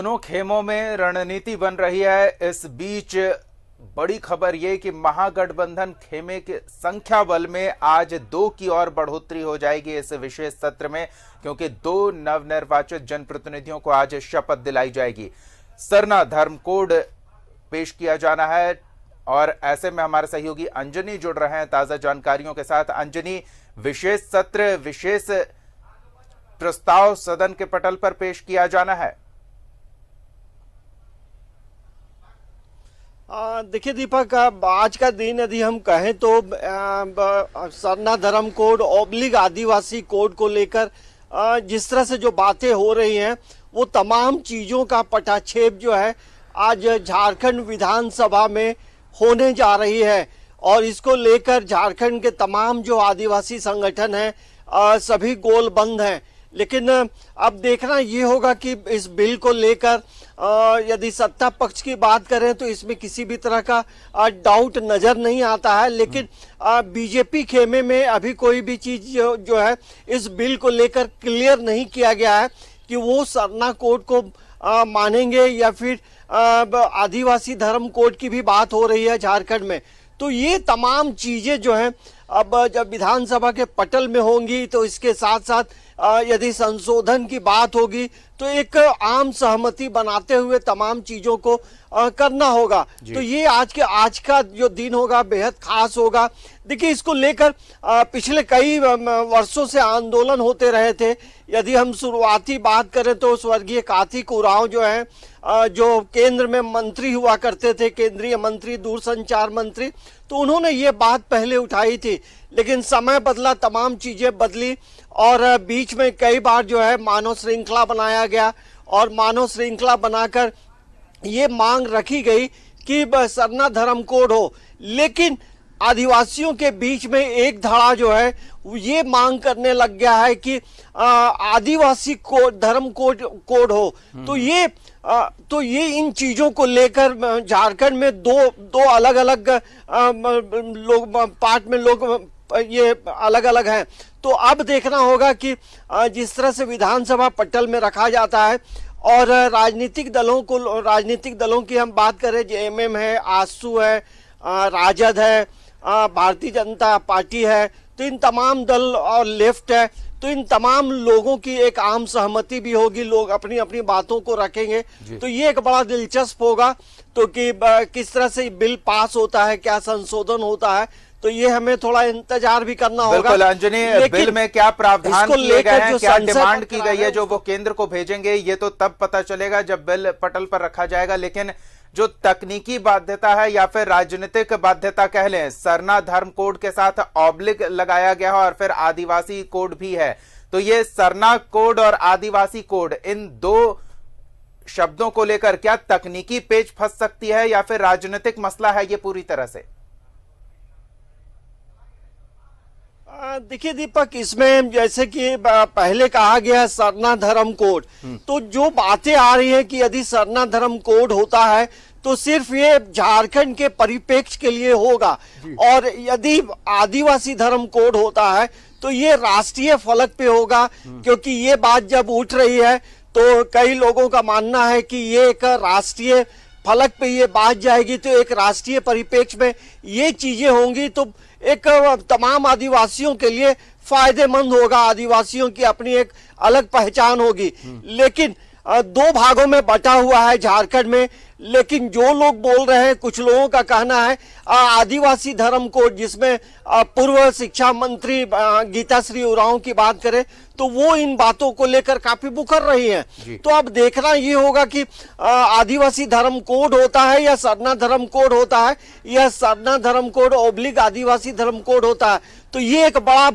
दोनों खेमों में रणनीति बन रही है। इस बीच बड़ी खबर ये कि महागठबंधन खेमे के संख्या बल में आज 2 की ओर बढ़ोतरी हो जाएगी इस विशेष सत्र में, क्योंकि 2 नवनिर्वाचित जनप्रतिनिधियों को आज शपथ दिलाई जाएगी। सरना धर्म कोड पेश किया जाना है और ऐसे में हमारे सहयोगी अंजनी जुड़ रहे हैं ताजा जानकारियों के साथ। अंजनी, विशेष सत्र, विशेष प्रस्ताव सदन के पटल पर पेश किया जाना है। देखिए दीपक, आज का दिन यदि हम कहें तो सरना धर्म कोड ओब्लिग आदिवासी कोड को लेकर जिस तरह से जो बातें हो रही हैं वो तमाम चीजों का पटाक्षेप जो है आज झारखंड विधानसभा में होने जा रही है और इसको लेकर झारखंड के तमाम जो आदिवासी संगठन हैं सभी गोलबंद हैं। लेकिन अब देखना ये होगा कि इस बिल को लेकर यदि सत्ता पक्ष की बात करें तो इसमें किसी भी तरह का डाउट नजर नहीं आता है, लेकिन बीजेपी खेमे में अभी कोई भी चीज जो है इस बिल को लेकर क्लियर नहीं किया गया है कि वो सरना कोड को मानेंगे या फिर आदिवासी धर्म कोड की भी बात हो रही है झारखंड में। तो ये तमाम चीजें जो हैं अब जब विधानसभा के पटल में होंगी तो इसके साथ साथ यदि संशोधन की बात होगी तो एक आम सहमति बनाते हुए तमाम चीजों को करना होगा। तो ये आज का जो दिन होगा बेहद खास होगा। देखिए, इसको लेकर पिछले कई वर्षों से आंदोलन होते रहे थे। यदि हम शुरुआती बात करें तो स्वर्गीय कार्तिक उरांव जो है जो केंद्र में मंत्री हुआ करते थे, केंद्रीय मंत्री, दूरसंचार मंत्री, तो उन्होंने ये बात पहले उठाई थी। लेकिन समय बदला, तमाम चीजें बदली और बीच में कई बार जो है मानव श्रृंखला बनाया गया और मानव श्रृंखला बनाकर ये मांग रखी गई कि सरना धर्म कोड हो। लेकिन आदिवासियों के बीच में एक धड़ा जो है ये मांग करने लग गया है कि आदिवासी धर्म कोड हो। तो ये इन चीजों को लेकर झारखंड में दो अलग अलग लोग पार्ट में लोग ये अलग अलग हैं। तो अब देखना होगा कि जिस तरह से विधानसभा पटल में रखा जाता है और राजनीतिक दलों की हम बात करें, जेएमएम है, आसू है, राजद है, भारतीय जनता पार्टी है, तो इन तमाम दल और लेफ्ट है, तो इन तमाम लोगों की एक आम सहमति भी होगी, लोग अपनी अपनी बातों को रखेंगे। तो ये एक बड़ा दिलचस्प होगा तो कि किस तरह से बिल पास होता है, क्या संशोधन होता है, तो ये हमें थोड़ा इंतजार भी करना होगा। बिल्कुल अंजनी, बिल में क्या प्रावधान किए गए हैं, क्या डिमांड की गई है जो वो केंद्र को भेजेंगे, ये तो तब पता चलेगा जब बिल पटल पर रखा जाएगा। लेकिन जो तकनीकी बाध्यता है या फिर राजनीतिक बाध्यता कह लें, सरना धर्म कोड के साथ ऑब्लिग लगाया गया है और फिर आदिवासी कोड भी है, तो ये सरना कोड और आदिवासी कोड, इन 2 शब्दों को लेकर क्या तकनीकी पेच फंस सकती है या फिर राजनीतिक मसला है ये पूरी तरह से? देखिए दीपक, इसमें जैसे कि पहले कहा गया सरना धर्म कोड, तो जो बातें आ रही है कि यदि सरना धर्म कोड होता है तो सिर्फ ये झारखंड के परिप्रेक्ष्य के लिए होगा और यदि आदिवासी धर्म कोड होता है तो ये राष्ट्रीय फलक पे होगा। क्योंकि ये बात जब उठ रही है तो कई लोगों का मानना है कि ये एक राष्ट्रीय फलक पे ये बात जाएगी तो एक राष्ट्रीय परिप्रेक्ष्य में ये चीजें होंगी तो एक तमाम आदिवासियों के लिए फायदेमंद होगा, आदिवासियों की अपनी एक अलग पहचान होगी। लेकिन 2 भागों में बटा हुआ है झारखंड में। लेकिन जो लोग बोल रहे हैं, कुछ लोगों का कहना है आदिवासी धर्म कोड, जिसमें पूर्व शिक्षा मंत्री गीताश्री उरांव की बात करें तो वो इन बातों को लेकर काफी मुखर रही हैं। तो अब देखना ये होगा कि आदिवासी धर्म कोड होता है या सरना धर्म कोड होता है या सरना धर्म कोड ओब्लिग आदिवासी धर्म कोड होता है। तो ये एक बड़ा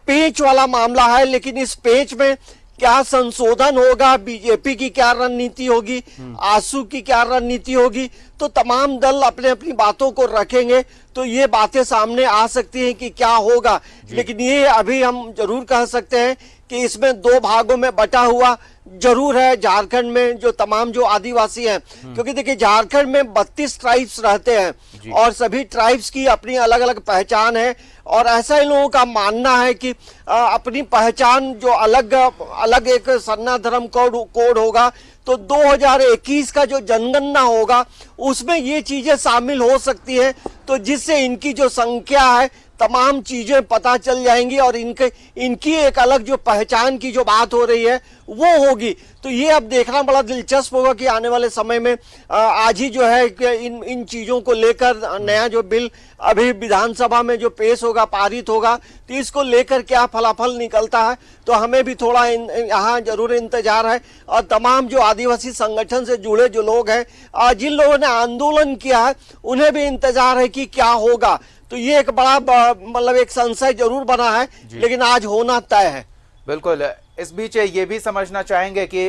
पेच वाला मामला है। लेकिन इस पेच में क्या संशोधन होगा, बीजेपी की क्या रणनीति होगी, आसू की क्या रणनीति होगी, तो तमाम दल अपने अपनी बातों को रखेंगे तो ये बातें सामने आ सकती हैं कि क्या होगा। लेकिन ये अभी हम जरूर कह सकते हैं कि इसमें 2 भागों में बटा हुआ जरूर है झारखंड में जो तमाम जो आदिवासी हैं। क्योंकि देखिए, झारखंड में 32 ट्राइब्स रहते हैं और सभी ट्राइब्स की अपनी अलग अलग पहचान है और ऐसा इन लोगों का मानना है कि अपनी पहचान जो अलग एक सरना धर्म कोड होगा तो 2021 का जो जनगणना होगा उसमें ये चीजें शामिल हो सकती है, तो जिससे इनकी जो संख्या है तमाम चीजें पता चल जाएंगी और इनकी एक अलग जो पहचान की जो बात हो रही है वो होगी। तो ये अब देखना बड़ा दिलचस्प होगा कि आने वाले समय में आज ही जो है कि इन चीजों को लेकर नया जो बिल अभी विधानसभा में जो पेश होगा, पारित होगा, तो इसको लेकर क्या फलाफल निकलता है, तो हमें भी थोड़ा यहाँ जरूर इंतजार है। और तमाम जो आदिवासी संगठन से जुड़े जो लोग हैं, जिन लोगों ने आंदोलन किया है, उन्हें भी इंतजार है कि क्या होगा। तो ये एक बड़ा मतलब एक संशय जरूर बना है, लेकिन आज होना तय है। बिल्कुल। इस बीच ये भी समझना चाहेंगे कि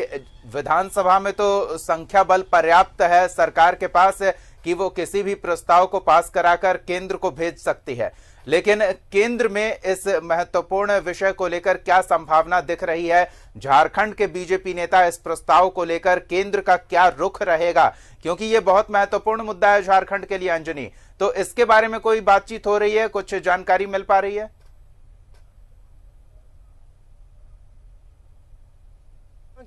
विधानसभा में तो संख्या बल पर्याप्त है सरकार के पास कि वो किसी भी प्रस्ताव को पास कराकर केंद्र को भेज सकती है, लेकिन केंद्र में इस महत्वपूर्ण विषय को लेकर क्या संभावना दिख रही है? झारखंड के बीजेपी नेता इस प्रस्ताव को लेकर केंद्र का क्या रुख रहेगा, क्योंकि ये बहुत महत्वपूर्ण मुद्दा है झारखंड के लिए। अंजनी, तो इसके बारे में कोई बातचीत हो रही है, कुछ जानकारी मिल पा रही है?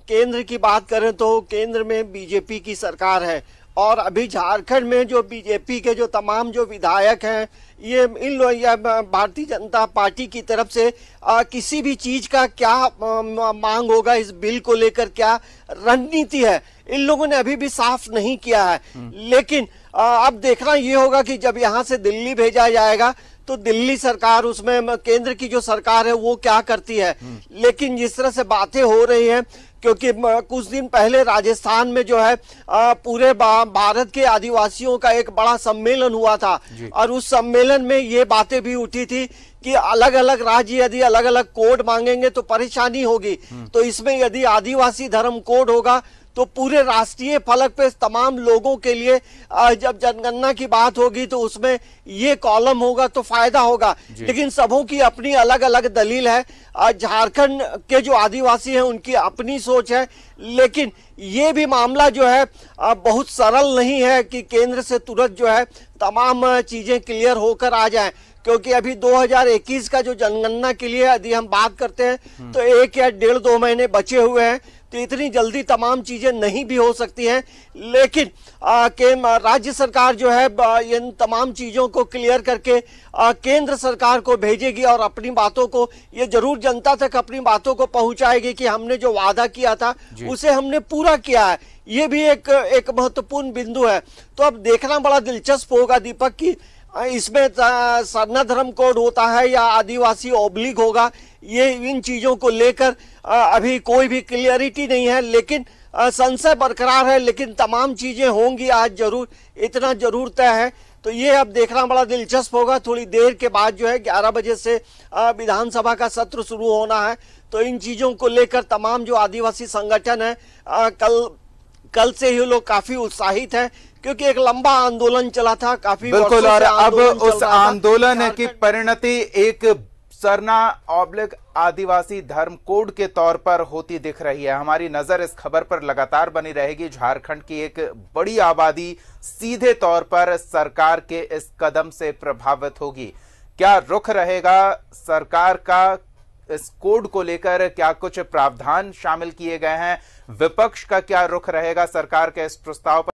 केंद्र की बात करें तो केंद्र में बीजेपी की सरकार है और अभी झारखंड में जो बीजेपी के जो तमाम जो विधायक हैं, ये इन लोग भारतीय जनता पार्टी की तरफ से किसी भी चीज का क्या मांग होगा, इस बिल को लेकर क्या रणनीति है, इन लोगों ने अभी भी साफ नहीं किया है। लेकिन अब देखना ये होगा कि जब यहाँ से दिल्ली भेजा जाएगा तो दिल्ली सरकार, उसमें केंद्र की जो सरकार है वो क्या करती है। लेकिन जिस तरह से बातें हो रही हैं, क्योंकि कुछ दिन पहले राजस्थान में जो है पूरे भारत के आदिवासियों का एक बड़ा सम्मेलन हुआ था और उस सम्मेलन में ये बातें भी उठी थी कि अलग अलग राज्य यदि अलग अलग कोड मांगेंगे तो परेशानी होगी। तो इसमें यदि आदिवासी धर्म कोड होगा तो पूरे राष्ट्रीय फलक पे तमाम लोगों के लिए जब जनगणना की बात होगी तो उसमें ये कॉलम होगा तो फायदा होगा। लेकिन सबों की अपनी अलग अलग दलील है। झारखंड के जो आदिवासी हैं उनकी अपनी सोच है, लेकिन ये भी मामला जो है बहुत सरल नहीं है कि केंद्र से तुरंत जो है तमाम चीजें क्लियर होकर आ जाएं, क्योंकि अभी 2021 का जो जनगणना के लिए यदि हम बात करते हैं तो 1 या 1.5-2 महीने बचे हुए हैं, तो इतनी जल्दी तमाम चीजें नहीं भी हो सकती हैं। लेकिन राज्य सरकार जो है इन तमाम चीजों को क्लियर करके केंद्र सरकार को भेजेगी और अपनी बातों को ये जरूर जनता तक अपनी बातों को पहुंचाएगी कि हमने जो वादा किया था उसे हमने पूरा किया है। ये भी एक महत्वपूर्ण बिंदु है। तो अब देखना बड़ा दिलचस्प होगा दीपक की इसमें सरना धर्म कोड होता है या आदिवासी ओब्लिग होगा, ये इन चीजों को लेकर अभी कोई भी क्लियरिटी नहीं है, लेकिन संशय बरकरार है। लेकिन तमाम चीजें होंगी आज जरूर, इतना जरूर तय है। तो ये अब देखना बड़ा दिलचस्प होगा। थोड़ी देर के बाद जो है 11 बजे से विधानसभा का सत्र शुरू होना है, तो इन चीजों को लेकर तमाम जो आदिवासी संगठन है कल से ही लोग काफी उत्साहित है, क्योंकि एक लंबा आंदोलन चला था काफी। बिल्कुल, और अब उस आंदोलन की परिणति एक सरना ऑब्लिक आदिवासी धर्म कोड के तौर पर होती दिख रही है। हमारी नजर इस खबर पर लगातार बनी रहेगी। झारखंड की एक बड़ी आबादी सीधे तौर पर सरकार के इस कदम से प्रभावित होगी। क्या रुख रहेगा सरकार का इस कोड को लेकर? क्या कुछ प्रावधान शामिल किए गए हैं? विपक्ष का क्या रुख रहेगा सरकार के इस प्रस्ताव पर?